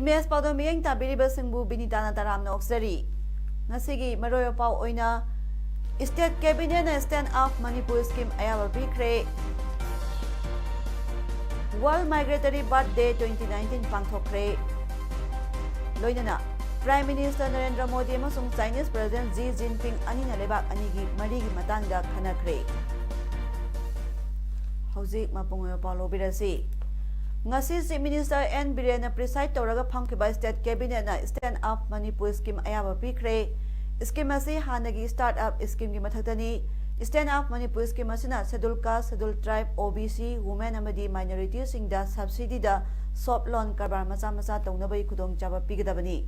Imes Paodam miyang tabiriba singbu Binita na taram na oksari. Ngasigi maroyo pao oina State Cabinet na Stand Up Manipur Scheme ayawa bikre World Migratory Birthday 2019 pangthokre. Loina na Prime Minister Narendra Modi amasung Chinese President Xi Jinping ani na lebak anigi marigi matangda khanakre. Hauzik mapungoyo pao lobirasi. Ngasi Chief Minister N. Birena preside tawraga phangkiba State Cabinet na Stand Up Manipur Scheme ayaba pikre. Scheme asi hanagi startup scheme gi mathaktani. Stand Up Manipur Scheme asina Scheduled Caste, Scheduled Tribe, OBC, Women amadi minorities singda subsidy da soft loan karbar macha tongnabai khudong chaba pigadabani.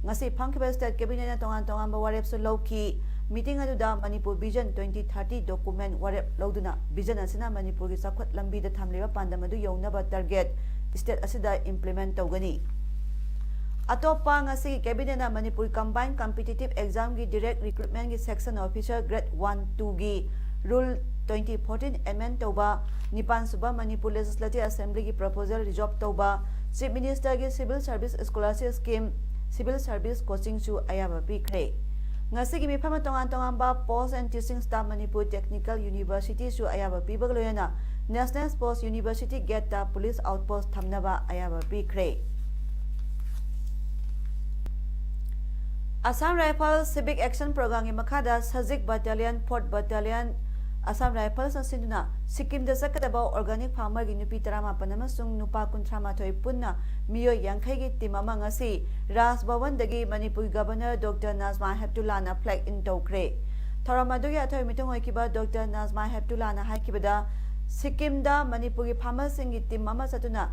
Ngasi phangkiba State Cabinet na tongan warep su lawki. Meeting aduda Manipur Vision 2030 document warep lauduna vision asina Manipur gi sakhwat lambi da thamleba pandamadu yawnaba target state asida implement tawgani. Atopa ngasi cabinet na Manipur combined competitive exam gi direct recruitment gi section officer grade 1 2 gi rule 2014 amendment tawba nipan suba Manipur legislative assembly gi proposal resolve tawba chief minister gi civil service scholarship scheme civil service coaching su ayaba pikre. Ngasi gi mifama tongan ba post and teaching staff Manipur Technical University su ayaba pibag loyana National Sports University get the police outpost thamnaba ayaba pikre. Assam Rifle Civic Action Program gi makhada Sajik Battalion 4th Battalion Assam Rifles asinduna Sikkim da sakadaba organic farmer gi nupi 18 amasung nupa 38 punna miyo yankhai gi team ama ngasi Raj Bhavan dagi Manipur Governor Dr. Nazma Heptullah na flag in tawkre. Thoramadu gi athoi mitong hoikiba Dr. Nazma Heptullah na haikibada Sikkim da Manipur gi farmers sing gi team ama satuna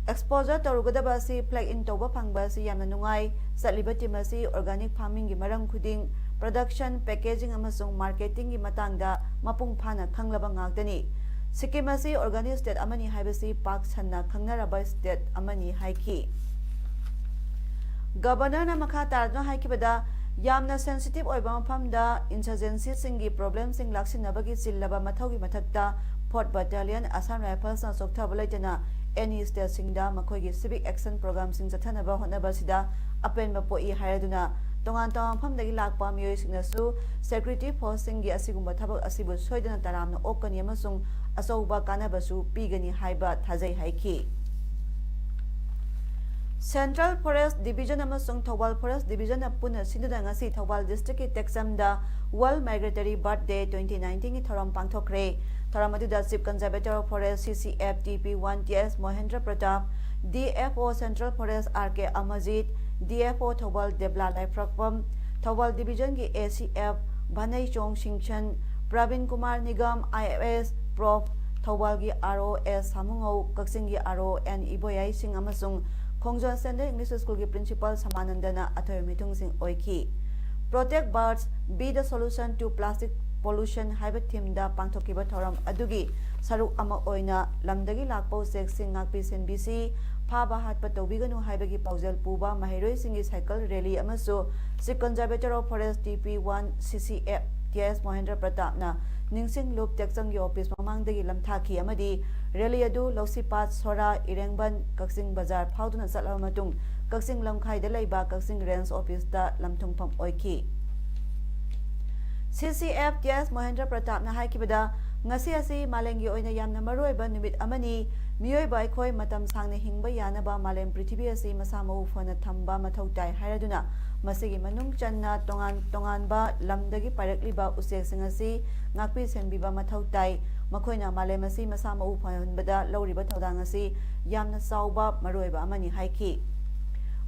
exposure tawrugadaba si flag in tawba phangba si yamna nungai satliba team asi organic farming gi maram khuding production packaging amasung marketing gi matangda mapung phana khanglaba ngakdani. Sikkim asi organic state amani haibasi pak sanna khangnaraba state amani haiki. Governor na makha tarna haikibada yamna sensitive oiba mafamda insurgency singi problem sing laksinabagi sillaba mathaugi mathakta 4th Battalion Assam Rifles na sokthabala jana any state singda makhoigi civic action program sing chathanaba honaba sida apen mapoi hairaduna tongan famdagi lakpa miyoi singnasu security force singi asigumba thabak asibu soidana taramna okani amasung asauba kanabasu pigani haiba thajai haiki. Central Forest Division amasung Thawal Forest Division apuna sinduna ngasi Thawal District ki Texamda World Migratory Birthday 2019 ki thoram pangthokre. Thoram aduda Chief Conservator of Forest CCF TP1 TS Mohendra Pratap, DFO Central Forest RK Amajit, DFO Thawal Debla Laifrakpam, Thawal Division ki ACF Bhanai Chong Singchan, Pravin Kumar Nigam IFS Prof Thawal ki ROS Samungau Kaksing ki RON Iboyai Singh amasung Khongjon Sender English School ki Principal Samanandana athoy mitung sing oiki. Protect birds, be the solution to plastic pollution haiba theme da pangthokiba thoram adugi saruk ama oina lamdagi lakpau sek sing ngakpi senbisi phaba hatpa tobiganu haibagi paujal puba mahiroi singi cycle rally amaso Chief Conservator of Forest TP1 CCF TS Mohendra Pratap na ningsing loop teksang gi office mamangdagi lamthaki amadi rally adu Losipat Sora Irengban Kaksing Bazar phauduna salama matung Kaksing lamkhai da leiba Kaksing Range Office da lamthungpham oiki. CCF TS Mohendra Pratap na haikibada ngasi asi malengi oina yamna maroiba numit amani miyoiba aikhoi matam sangna hingba yanaba malem prithibhi asi masa mau phona thamba mathau tai hairaduna masigi manung channa tongan ba lamdagi parakliba usek singasi ngakpi senbiba mathau tai makhoina malem asi masa mau phonbada loriba thodang asi yamna sauba maroiba amani haiki.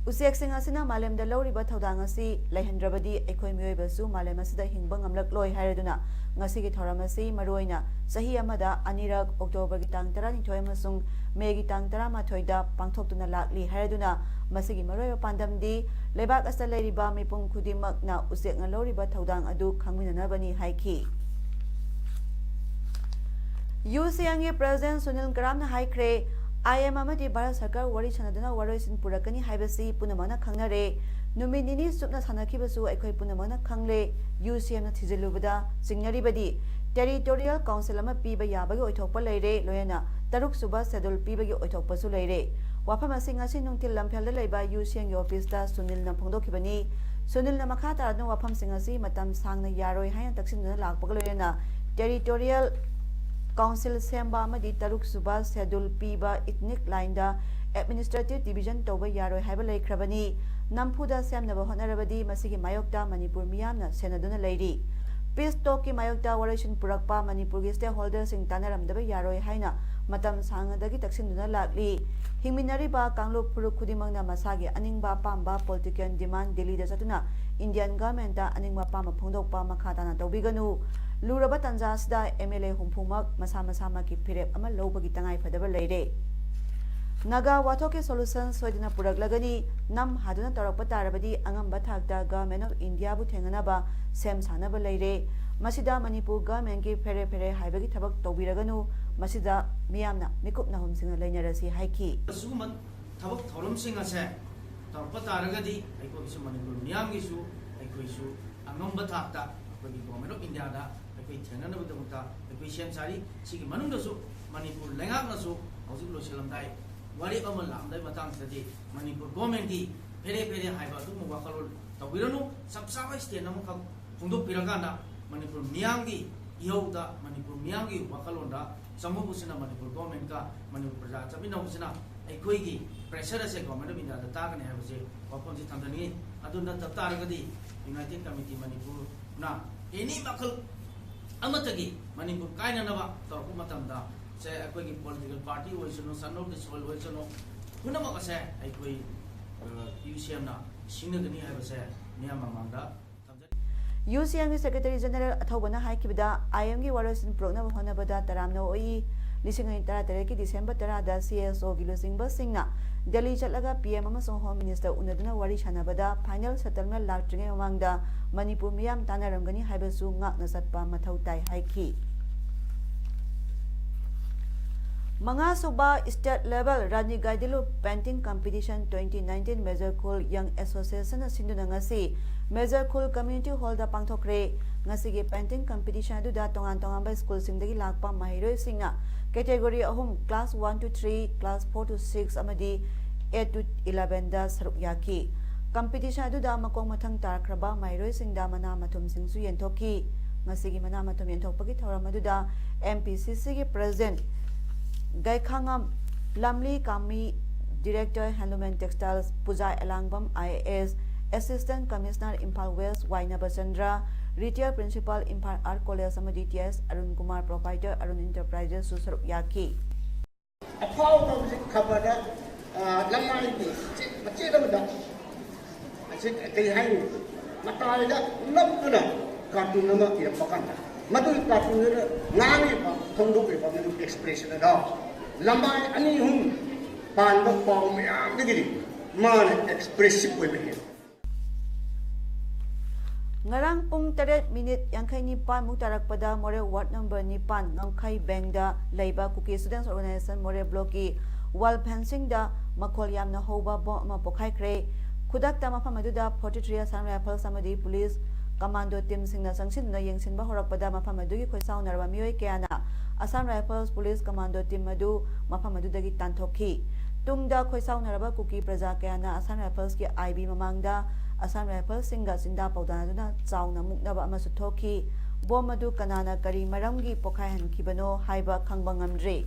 Usiaksing asina malem da lawriba thodang asi leihandrabadi ekhoi mioibasu malem asida hingba ngamlakloi hairaduna ngasi gi thoram asi maroina sahi amada anirak October gi tang 12 amasung May gi tang 13 da pangthoktuna lakli hairaduna masigi maroiba pandamdi lebak asa leiriba mipum khudimak na usiak nga lawriba thodang adu khangminanabani haiki UCNG President Sunil Karamna haikre IM amadi Bharat Sarkar wari chanaduna waroisin purakani haibasi punamana khangnare numinini supna sanakibasu ekhoi punamana khangle UCM na thijilubada singnaribadi territorial council ama piba yabagi oithokpa leire loyana taruk suba schedule pibagi oithokpasu leire wafam asing asi nungtil lamphel leiba UCM office da Sunil na phongdokibani Sunil na makha tarana wafam singasi matam sangna yaroi hayan taksinna lakpaga loyana territorial Council Semba amadi taruk suba schedule piba ethnic line da administrative division toba yaroi haiba leikrabani nampuda semnaba honarabadi masigi mayokta Manipur miyamna senaduna leiri peace talk ki mayokta warishin purakpa Manipur gi stakeholders sing tanaramdaba yaroi haina matam sangadagi taksinduna lakli hingminariba kanglup puruk khudimangna masagi aningba pamba political demand Delhi da satuna Indian government da aningba pama phongdokpa makhatana tobiganu Luraba Tanzasda MLA Humpumak Masama ki Pirep ama lobagi tangai fadaba leire Naga Watoke Solutions Soidina Puraglagani Nam Haduna Tarakpa Tarabadi Angamba Thakta Government of India bu thenganaba Sem Sanaba leire Masida Manipur government ki Pere haibagi thabak tobiraganu Masida miyamna mikup nahum singa leinarasi haiki Suman thabak thorum singa se Tarakpa Taragadi aiko bisu Manipur miyam gisu aiko isu Angamba Thakta bagi Government of India da China na budamta efficient sari sigi manungdasu Manipur lengak nasu hausi lo selamdai wari amal lamdai matang sadi Manipur government di pere haiba tu muwakalol tawiranu sabsaba state namu khak phungdok piraganda Manipur miyangi ihauda Manipur miyangi wakalonda samubusina Manipur government ka Manipur praja chabina busina aikoi gi pressure ase government of India da tagane habse waponji thamdani aduna taptaragadi United Committee Manipur na any makal Amatagi, Manipur Kainanava, Torkumatamda, say a quick political party, was no son of this world, was no Punamaka, I quay UCM, Shinagani, I was a Niamamanda. UCM Secretary General Atobana Haikibida, IMG Warriors in Prona Honabada, Taramno Oi, listening in Taraki, December Tarada, CSO Gilusing Basingna, Delhi Chalaga, PM Amazon Home Minister Unaduna Warish Hanabada, final settlement larging among the Manipur Miyam Tanarangani Haibasu Ngak Nasatpa Matautai Haiki. Mga Suba State Level Rani Gaidilu Painting Competition 2019 Major Cool Young Association Sindunangasi Major Cool Community Hall da Pangthokre Ngasigi Painting Competition Duda Tongan ba School Singdagi Lakpa Mahiroi Singna Category Ahum Class 1 to 3, Class 4 to 6 Amadi 8 to 11 da Saruk Yaki Competition Duda Makong Matang Tarkraba Mahiroi Singda Mana Matum Singsu Yentoki Ngasigi Mana Matum Yentokpagi Tauramaduda MPCC ki President Gaikhangam Lamli Kami Director Handloom and Textiles Pujai Elangbam IAS Assistant Commissioner Impal West Waina Basandra Retail Principal Impal Art College DTS Arun Kumar Proprietor Arun Enterprises Susaruk Yaki Paodam Kabada Lamai Macedamada I said Kayhang Matalida Nabuna Katunama Yapakanda Madu Katuna Nani Pondu expression at all. Lamai Anihum Panda Palmia Bigini Man expressive women. Ngarang pung 3 minute Yangkai Nipan Mutarakpada More Ward number Nipan Ngangkai Bangda Labor Cookie Students Organization More Blocky Wall Fencing da Makolyam na Hoba Boma Pokai Kre Kudakta Mafamaduda Portitria San Rapal Samadi Police Commando Team Singna Sangsin na Yangsin Bahorakpada Mafamadugi Koisao Narva Mioy Kiana Assam Rifles Police Commando Team Madu Mafamadudagi Tantoki Tungda Koisao Narva Cookie Praza Kiana Assam Rifles ki IB Mamangda Assam Rifles Singa Sinda Paudanaduna Zauna Muknaba Amasutoki Bomadu Kanana Kari Maramgi Pokahan Kibano Haiba Kangbangamdre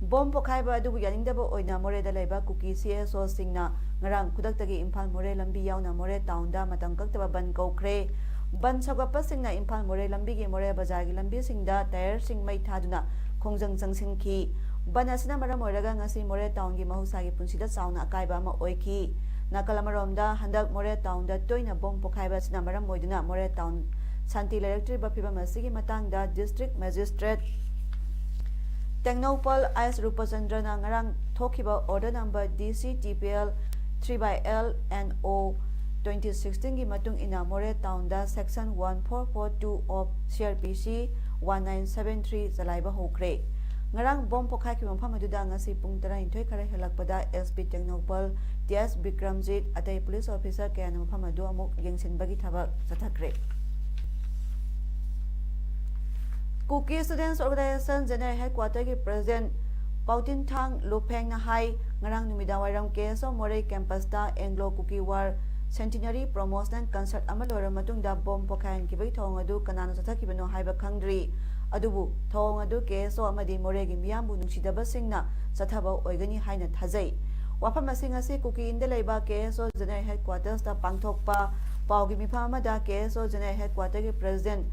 Bom Pokhaiba Adubu Yanindaba Oina More da Laiba Cookie CSO Singna Ngarang Kudaktagi Impal More Lambi Yauna More Townda Matangkaktaba Ban Kokre Ban Sagapa Singna Impal More Lambigi More Bazagi Lambi Singda Tire Sing Mai Thaduna Kongjang Jangsin Ki ban asina maram oiraga ngasi More Town gi mahusagi punsida chauna akaiba ama oiki nakal amaromda handak More Town da toina bom pokhaiba asina maram oiduna More Town Santi Electric Bapiba Masigi Matangda District Magistrate Technopal Ice Rupachandra Nangarang Tokiba Order Number DCTPL 3/L NO 2016 gi matung ina More Town da Section 1442 of CRPC 1973 Zalaiba Hokre Ngarang bom pokhai ki mafam aduda ngasi pung 12 khare helakpada SP Technopal TS Bikramjit atai police officer kayana mafam adu amuk yengsinbagi thabak sathakre Cookie Students Organization General Headquarter ki President Paodam Thang Lupeng na hai ngarang numida wairam keso More campus da Anglo Cookie War Centenary Promotion Concert amalora matungda bom pokhain ki bai thong adu kanana sathakibano haiba khangdri adubu thong adu keso amadi More gi miyambu nungsidaba singna sathaba oigani haina thajai wafam asing asi Cookie inde leiba keso General Headquarters da pangthokpa paugi mifam amada keso General Headquarter ki President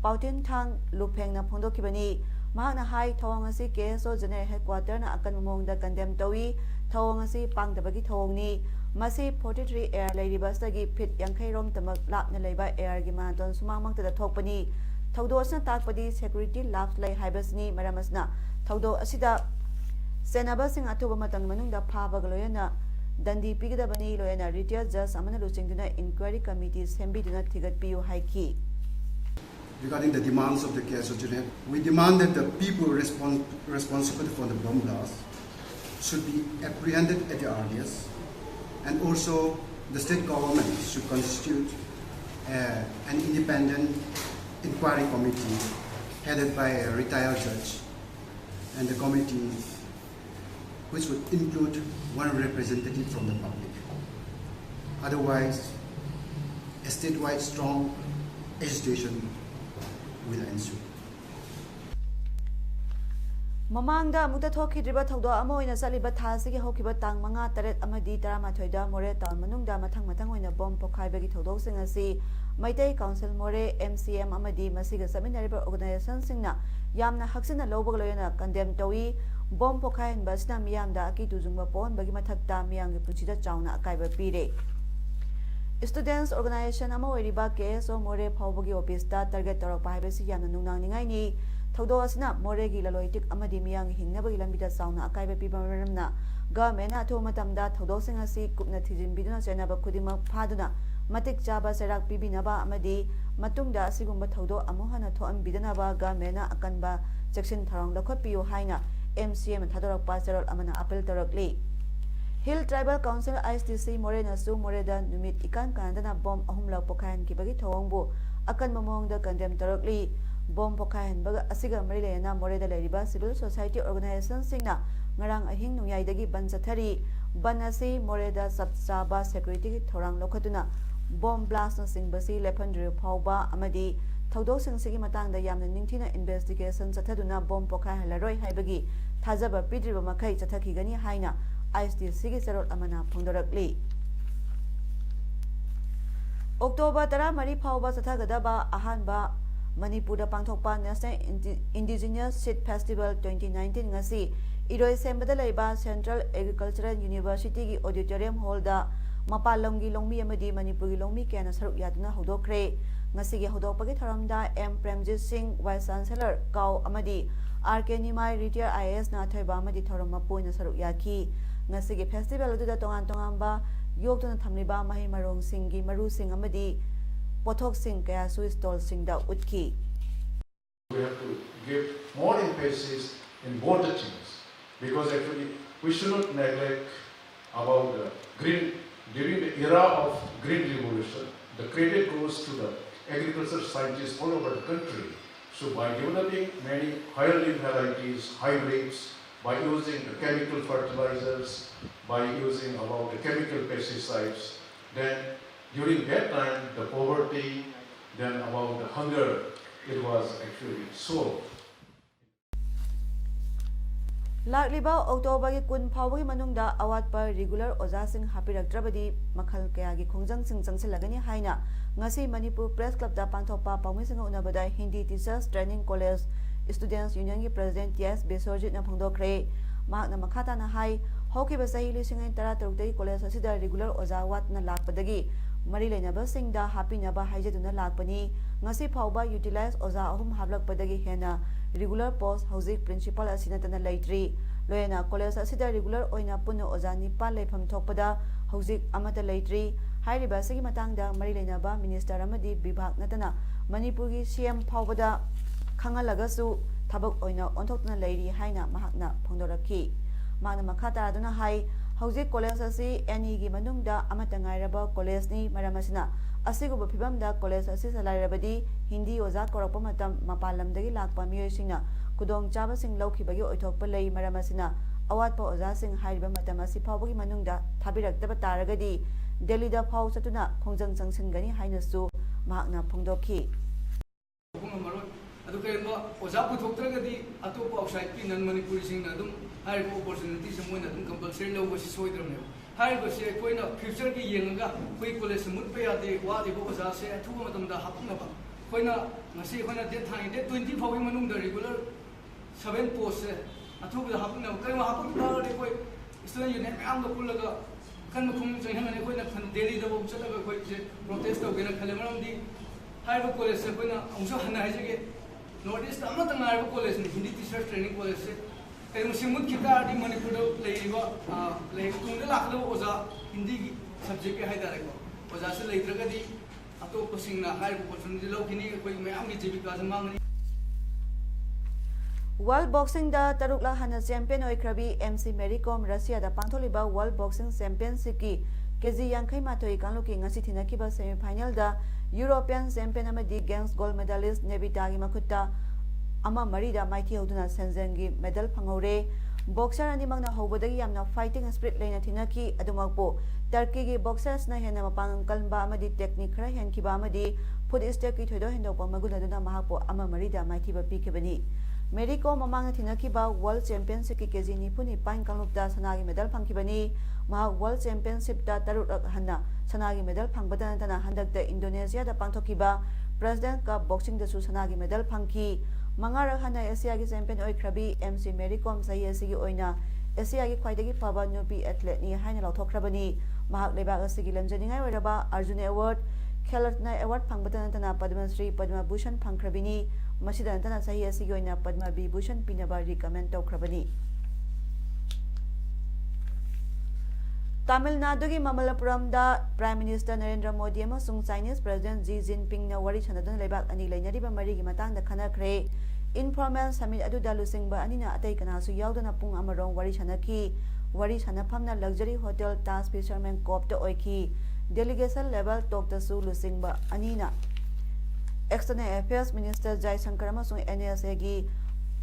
Paodam Thang Lupeng na phondokibani mahana hai thawang asi keso General Headquarter na akan mongda condemn tawi thawang asi pangdabagi thawngni masi 43 air lairibastagi fit yankhai rom tamak lapna leiba air gi manton sumangmangta da thokpani thawdo asna takpadi security laps lei haibasni maramasna thawdo asida senaba sing athuba matang manungda phabaga loyana dandi pigidabani loyana retired judge amana luchingduna inquiry committee sembiduna thigatpiu haiki Regarding the demands of the KSO Juliet, we demand that the people responsible for the bomb blast should be apprehended at the earliest, and also the state government should constitute an independent inquiry committee headed by a retired judge, and the committee which would include one representative from the public. Otherwise, a statewide strong agitation will ensue. Mamangda muta thoki driba thawdo amo ina saliba thasi gi hokiba tang manga taret amadi tarama thoida More Town manungda mathang oina bom pokhaibagi thodok sing asi Maitai Council More MCM amadi masiga saminariba organization singna yamna haksina lobog loyana condemn tawi bom pokhain basna miyamda aki tujungba pon bagi mathakta miyamgi punchida chauna akaiba pire Students Organization ama oiriba KSO More phawbagi office da target torokpa haibasi yamna nungnang ningai ni thawdo asina More gi laloitik amadi miyang hingnabagi lambida sauna akaiba piba maramna government atho matamda thawdo sing asi kupna thijinbiduna chenaba khudima phaduna matik chaba serak pibinaba amadi matungda asigumba thawdo amuhana thoambidana government akanba section tharong lakhotpiu haina MCM thadorakpa serol amana appeal torokli Hill Tribal Council ISTC More nasu More da numit ikan kandana bom ahumlak pokhain kibagi thawangbu akan mamong da condemn torokli bom pokhain baga asiga marilena More da leriba civil society organization singna ngarang ahing nungyai ban chathari ban asi More da sabchaba security thorang lokhatuna bom blast na singbasi lepandri phawba amadi thawdok singsigi matangda yamna ningthina investigation chathaduna bom pokhai halaroi haibagi thajaba pidriba makhai chathakigani haina ISTC gi serol amana phondorakli October 13 phawba chathagadaba ahanba Manipur pangthokpa National Indigenous Seed Festival 2019 ngasi iroi sembada leiba Central Agricultural University gi auditorium hall da mapalonggi longmi amadi Manipur gi longmi kena saruk yaduna hodokre ngasi gi hodokpagi tharamda M Premjit Singh Vice Chancellor Kau amadi RK Nimai retired IAS na thoiba amadi tharama poina saruk yaki ngasi gi festival aduda tongan ba yoktuna thamliba mahi marong singi maru sing amadi pothok sing kaya su stall sing da utki we have to give more emphasis in both the things because actually we should not neglect about the green during the era of green revolution the credit goes to the agriculture scientists all over the country so by developing many higher yield varieties hybrids by using the chemical fertilizers, by using about the chemical pesticides, then during that time the poverty, then about the hunger, it was actually solved. Lakliba October gi kun phawgi manungda awat par regular oja sing hapiraktrabadi makhal kaya gi khongjang sing changsilagani haina ngasi Manipur Press Club da pangthokpa pawmi singa unabada Hindi Teachers Training College Students Union ki President Yes Besorjit na phongdokre mahakna makata na hai haukiba sahi lising ay tara tarukdagi college asida regular oza watna lakpadagi mari lainaba singda hapinaba haijaduna lakpani ngasi phauba utilize oza ahum hablakpadagi hena regular post hauzik principal asinatana laitri loyena college asida regular oina punna oza nipal leifam thokpada hauzik amata laitri hairiba sigi matangda mari lainaba minister amadi bibhag natana manipurgi CM phawbada khangalagasu thabak oina onthokna lairi haina mahakna phongdoraki mana makhata aduna hai hauzik college asi NE gi manungda amata ngairaba college ni maramasina asiguba phibamda college asi salairabadi hindi oza korokpa matam mapalamdagi lakpa miyoisingna kudong chaba sing laukhibagi oithokpa lei maramasina awatpa oza sing hairiba matam asi phawbagi manungda thabirakdaba taragadi Delhi da phau satuna khongjang changsingani hainasu mahakna phongdokhi adu kayma oza puthoktragadi atopa outside pi nan manipuri singna adum hai opportunity samoina adum compulsory logo si soidramne hai go se koina future ki yenga koi college mut pe ade wa de go oza se thuba matam da hapna ba koina ngasi koina date thani date 20 phawi manung da regular 7 post se athuba da hapna kai ma hapuk da de koi student union am da kullaga kan khum changana koina khan Delhi da bo chalaga koi je protest to gena khale maram di hai go college se koina amso hana hai jege Notice the Amatangar College, Hindi teacher training college. I am Simut Kita, the Manipur, like Tundala Oza, Hindi subject Hyderabad. Oza later, Ato Posina, high opportunity, Lokini, Mayami, because among World Boxing da Tarukla Hana Champion Oikrabi MC Mericom Russia da Pantoliba World Boxing Championship ki Kezi Yankai Matoi kan looking a city Nakiba semi final da European Champion Amadi Games gold medalist Nebitagi Makuta Ama Marida Mighty Hoduna Senzengi medal Pangore boxer and Magna Hobodagi Yamna fighting spirit lane Tinaki Adumapo Turkey boxers na Hena Mapang Kalba Amadi technique Henkiba Amadi put is Turkey to Hendo Maguna Mahapo Ama Marida Mighty Pikabani Medico Mamanga Tinakiba World Championship Kizini Puni Pine Kalupda Sanagi medal Pankibani Ma World Championship da Taruk Hana Sanagi medal Pangbatana Handak the Indonesia da Pantokiba President Cup Boxing the Susanagi medal Panki Mangara Hana Asia Champion Oikrabi MC Medicom Sayasi Oina Asia Quaidagi Pava Nubi athlete ni Hainal Tokrabani Mahak Leba Asigi Lamjaninga Raba Arjuna Award Khelatna Award Pangbatana Padma Sri Padma Bhushan Pankrabini Masidantana Sayasi Oina Padma Bhushan Pinaba recommend Tokrabani Tamil Nadu ki Mamallapuram da Prime Minister Narendra Modi amasung Chinese President Xi Jinping na wari sanadun lebak ani lainariba marigi matangda khanakre informal summit aduda lusingba anina atay kanasu yaudana pung amarong wari sanaki wari sanaphamna luxury hotel Taj Fisherman Cove ta oiki delegation level talk ta su lusingba anina External Affairs Minister Jai Shankar amasung NSA gi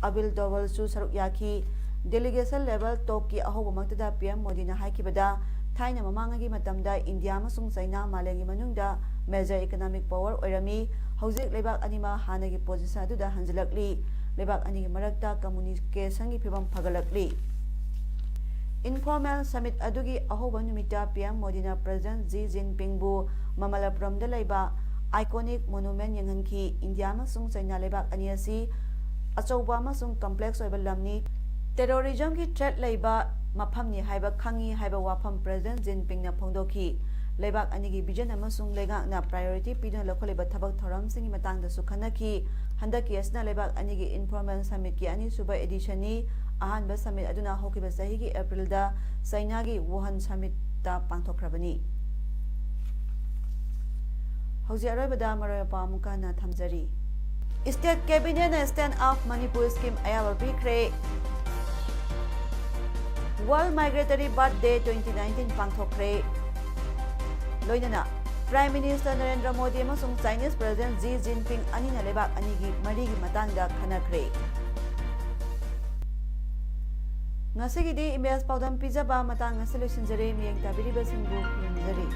Abil Dawal su saruk yaki delegation level talk ki ahoba magtada PM Modi na haikibada Thaina mamangagi matamda India amasung China malengi manungda major economic power oirami hauzik lebak anima hanagi position aduda hanjalakli lebak anigi marakta communication gi phibam phagalakli informal summit adugi ahoba numita PM Modi na President Xi Jinping bu Mamallapuram da leiba iconic monument yanghanki India amasung China lebak ani asi achouba amasung complex oiba lamni terrorism ki threat leiba maphamni haiba khangi haiba wafam President Jinping na phongdoki lebak anigi vision amasung lega na priority pidna lokholeba thabak thoram singi matangda su khanaki handaki asna lebak anigi informal summit ki ani suba edition ni ahanba summit aduna hokiba sahi gi April da China gi Wuhan summit ta pangthokrabani hauji aroibada maroyapa muka na thamjari State Cabinet na stand up Manipur scheme ayaba bikre World Migratory Birthday 2019 pangthokre loinana Prime Minister Narendra Modi amasung Chinese President Xi Jinping anina lebak anigi marigi matangda khanakre ngasigi di imbes paudam pijaba matang selection jare miyeng tabiri basingbu khurumjari